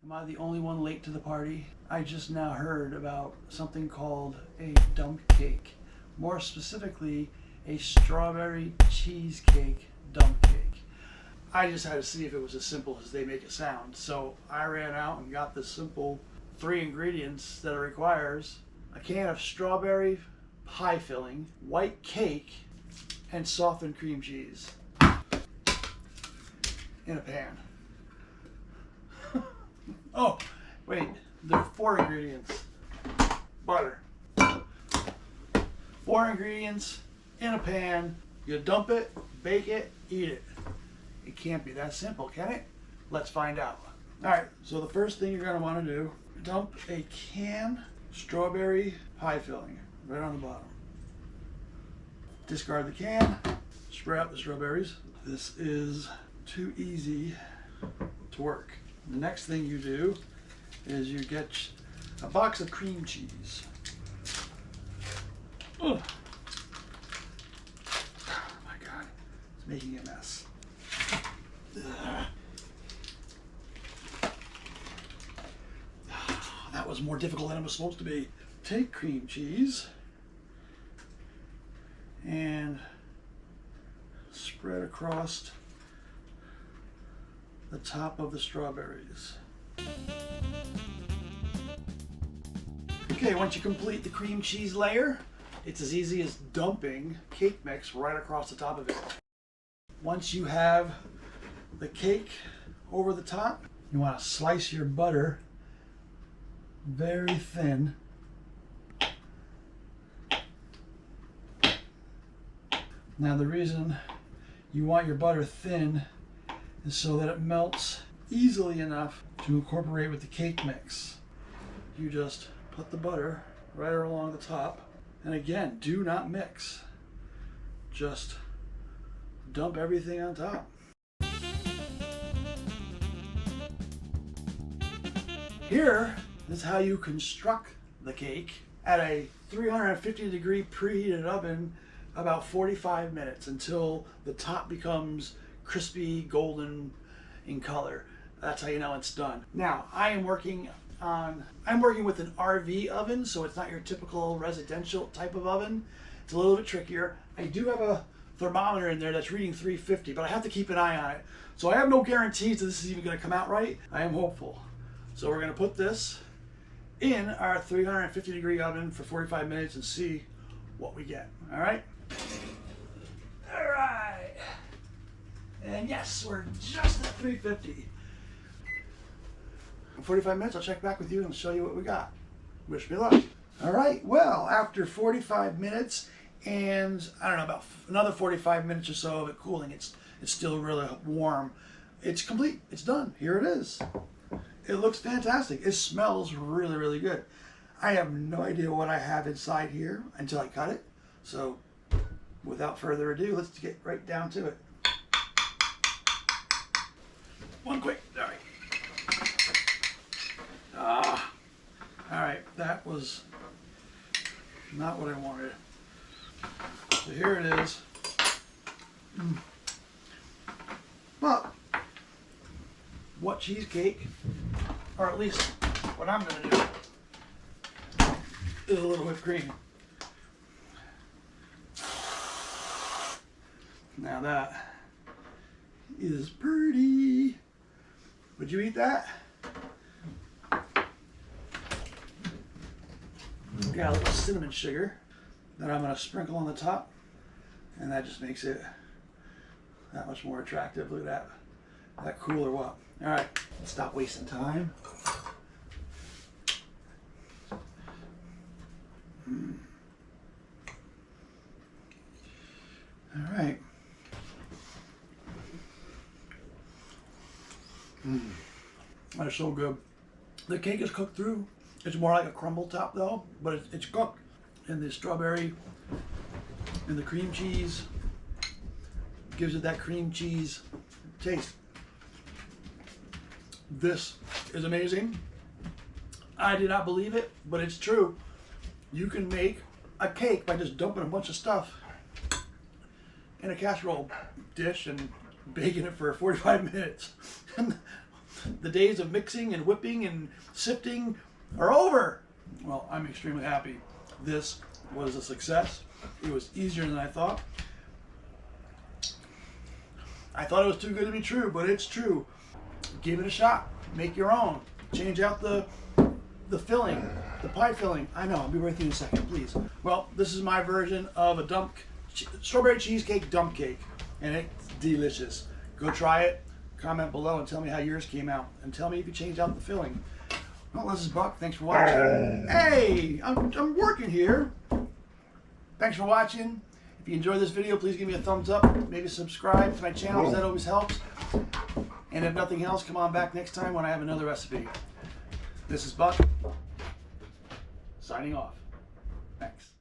Am I the only one late to the party? I just now heard about something called a dump cake. More specifically, a strawberry cheesecake dump cake. I just had to see if it was as simple as they make it sound. So I ran out and got the simple 3 ingredients that it requires: a can of strawberry pie filling, white cake, and softened cream cheese in a pan. Oh, wait, there are 4 ingredients. Butter. 4 ingredients in a pan. You dump it, bake it, eat it. It can't be that simple, can it? Let's find out. All right, so the first thing you're gonna wanna do, dump a can strawberry pie filling right on the bottom. Discard the can, spray out the strawberries. This is too easy to work. The next thing you do is you get a box of cream cheese. Ugh. Oh my God, it's making a mess. Ugh. That was more difficult than it was supposed to be. Take cream cheese and spread across the top of the strawberries. Okay, once you complete the cream cheese layer, it's as easy as dumping cake mix right across the top of it. Once you have the cake over the top, you want to slice your butter very thin. Now the reason you want your butter thin is so that it melts easily enough to incorporate with the cake mix. You just put the butter right along the top, and again, do not mix. Just dump everything on top. Here is how you construct the cake at a 350-degree preheated oven about 45 minutes until the top becomes crispy golden in color. That's how you know it's done. Now, I'm working with an RV oven, so it's not your typical residential type of oven. It's a little bit trickier. I do have a thermometer in there that's reading 350, but I have to keep an eye on it. So I have no guarantees that this is even gonna come out right. I am hopeful. So we're gonna put this in our 350-degree oven for 45 minutes and see what we get, all right? All right. And yes, we're just at 350. In 45 minutes, I'll check back with you and show you what we got. Wish me luck. All right, well, after 45 minutes and I don't know, about another 45 minutes or so of it cooling, it's still really warm. It's complete, it's done. Here it is. It looks fantastic. It smells really, really good. I have no idea what I have inside here until I cut it. So without further ado, let's get right down to it. One quick, all right. All right, that was not what I wanted. So here it is. But what cheesecake, or at least what I'm gonna do, is a little whipped cream. Now that is pretty. Would you eat that? Got a little cinnamon sugar that I'm going to sprinkle on the top, and that just makes it that much more attractive. Look at that. That cool or what? All right, let's stop wasting time. All right. That's so good. The cake is cooked through. It's more like a crumble top though, but it's cooked. And the strawberry and the cream cheese gives it that cream cheese taste. This is amazing. I did not believe it, but it's true. You can make a cake by just dumping a bunch of stuff in a casserole dish and baking it for 45 minutes. The days of mixing and whipping and sifting are over. Well, I'm extremely happy. This was a success. It was easier than I thought. I thought it was too good to be true, but it's true. Give it a shot. Make your own. Change out the filling, the pie filling. I know, I'll be right with you in a second, please. Well, this is my version of a strawberry cheesecake dump cake, and it's delicious. Go try it, comment below and tell me how yours came out, and tell me if you changed out the filling. Well, this is Buck, thanks for watching. Hey, I'm working here. Thanks for watching. If you enjoyed this video, please give me a thumbs up, maybe subscribe to my channel, that always helps. And if nothing else, come on back next time when I have another recipe. This is Buck, signing off. Thanks.